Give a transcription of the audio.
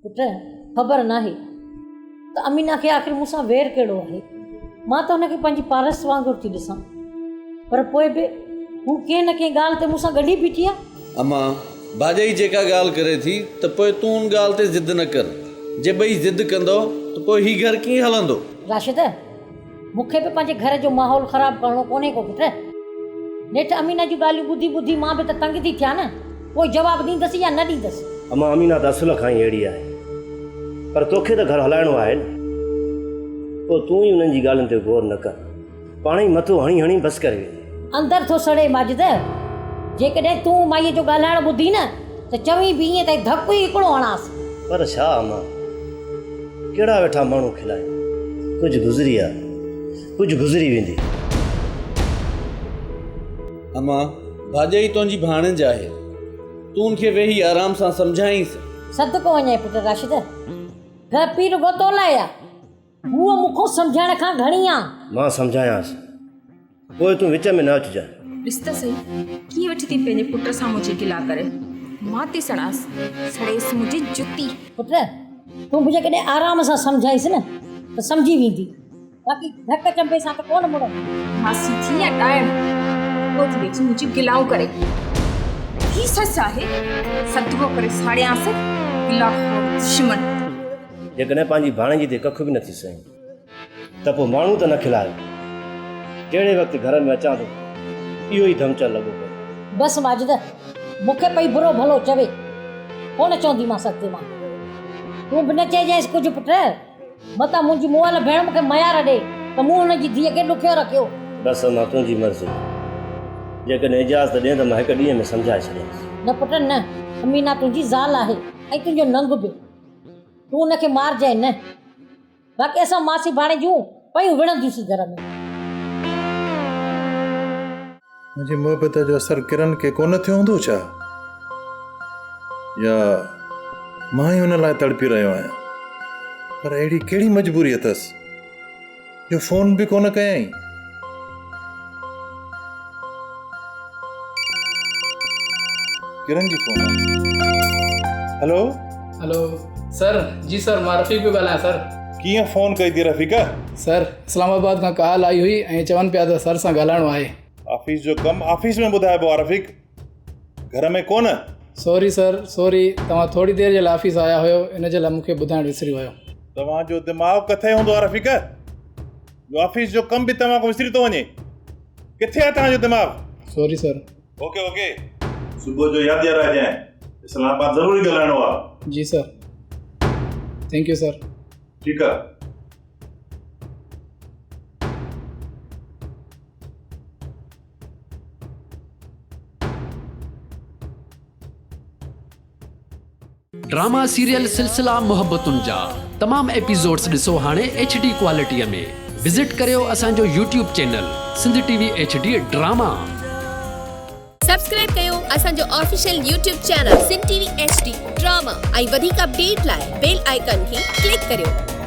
पुट ख़बर नाहे त अमीना खे आख़िर मूंसां वेर कहिड़ो आहे। मां त हुनखे पंहिंजी पारस वांगुरु थी ॾिसां, पर पोइ बि हू कंहिं न कंहिं ॻाल्हि ते मूंसां गॾु ई बीठी आहे। अम्मा भाॼाई जेका ॻाल्हि करे थी त पोइ तूं उन ॻाल्हि ते ज़िद न कर। जे ॿई ज़िद कंदो त पोइ हीउ घर कीअं हलंदो? राशिद, मूंखे बि पंहिंजे घर जो माहौल ख़राबु करिणो कोन्हे को पुट। नेठि अमीना जूं ॻाल्हियूं ॿुधी ॿुधी मां बि त तंग थी थियां न। कोई जवाबु ॾींदसि या न ॾींदसि? अम्मा अमीना त असुल खां ई अहिड़ी आहे, पर तोखे त घर हलाइणो आहे न। पोइ तूं ई उन्हनि जी ॻाल्हियुनि ते गौर न कर, पाण ई मथो हणी हणी बसि करे वेंदी। अंदरि थो सड़े माजिद। जेकॾहिं तूं माईअ जो ॻाल्हाइणु ॿुधी न त चवीं बि ईअं त धकु ई हिकिड़ो हणांसि। पर छा अम्मा, कहिड़ा वेठा माण्हू खिलाए। कुझु गुज़री आहे, कुझु गुज़री वेंदी। अम्मा भाॼाई तुंहिंजी भाणेज आहे, तूं उनखे वेही आराम सां सम्झाईंसि। सदको वञे पुट राशिद, घर पीर गोतो लाया हूअ मूंखों सम्झाइण खां घणी आहे। मां सम्झायांसि, पोइ तूं विच में न अचिजांइ। ॾिस त सही कीअं वेठी थी पंहिंजे पुट सां मुंहिंजी गिला करे। मां थी सड़ांसि, सड़ेसि मुंहिंजी जुती। पुट तूं बि जेकॾहिं आराम सां सम्झाईसि न त सम्झी वेंदी, बाक़ी धक चंबे सां त कोन मुड़ंदी। मासी थी या टाइम पोइ थी वेठी मुंहिंजी गिलाऊं करे। ही सच आहे, सदको करे साड़ियांसि गिला दुश्मन। जेकॾहिं पंहिंजी भाणेजी ते कख बि नथी सही त पोइ माण्हू त न खिलायो। जहिड़े वक़्तु घर में अचां थो इहो ई धमचल लॻो पियो। बसि माजिद, मूंखे पई बुरो भलो चवे, कोन चवंदीमांसि अॻिते मां। तूं बि न चइजांइसि कुझु पुट, मतां मुंहिंजी मुअल भेण मूंखे मयार ॾे त मूं हुनजी धीअ खे ॾुखियो रखियो। बसि मां तुंहिंजी मर्ज़ी, जेकॾहिं इजाज़त ॾिए त मां हिकु ॾींहं में सम्झाए छॾियांसि। न पुट न, अमीना तुंहिंजी ज़ाल आहे ऐं तुंहिंजो नंग बि। तूं हुनखे मारजांइ न, बाक़ी असां मासी भाणे जूं पयूं विढ़ंदियूंसीं घर में। मुंहिंजी मुहबत जो असरु किरन खे कोन थियो हूंदो छा, या मां ई हुन लाइ तड़पी रहियो आहियां? पर अहिड़ी कहिड़ी मजबूरी अथसि जो फ़ोन बि कोन कयईं? किरन जी फ़ोन आहे। Hello hello sir. जी सर, मां रफ़ीक पियो ॻाल्हायां सर। कीअं फ़ोन कई थी रफ़ीका? सर इस्लामाबाद खां कॉल आई हुई ऐं चवनि पिया त सर सां ॻाल्हाइणो आहे। ऑफिस जो कमु ऑफिस में ॿुधाइबो आहे रफ़ीक, घर में कोन? Sorry sir, sorry. तव्हां थोरी देरि जे लाइ ऑफिस आया हुयो, इन जे लाइ मूंखे ॿुधाइण विसरी वियो। तव्हांजो दिमाग़ किथे हूंदो आहे रफ़ीक? ऑफिस जो कमु बि तव्हां खां विसरी थो वञे। किथे आहे तव्हांजो दिमाग़? Sorry sir. ओके ओके, सुबुह जो यादि ॾियाराइजांइ, इस्लामाबाद ज़रूरी ॻाल्हाइणो आहे। जी सर, थैंक यू सर। ठीकु आहे। ड्रामा सीरियल सिलसिला मोहब्बतुनि जा तमाम एपिसोड्स ॾिसो हाणे HD क्वालिटीअ में। विज़िट करियो असांजो YouTube channel Sindh TV HD drama. Subscribe कयो असांजो official YouTube channel Sindh TV HD drama ऐं वधीक अपडेट लाइ बेल आइकन खे क्लिक करियो।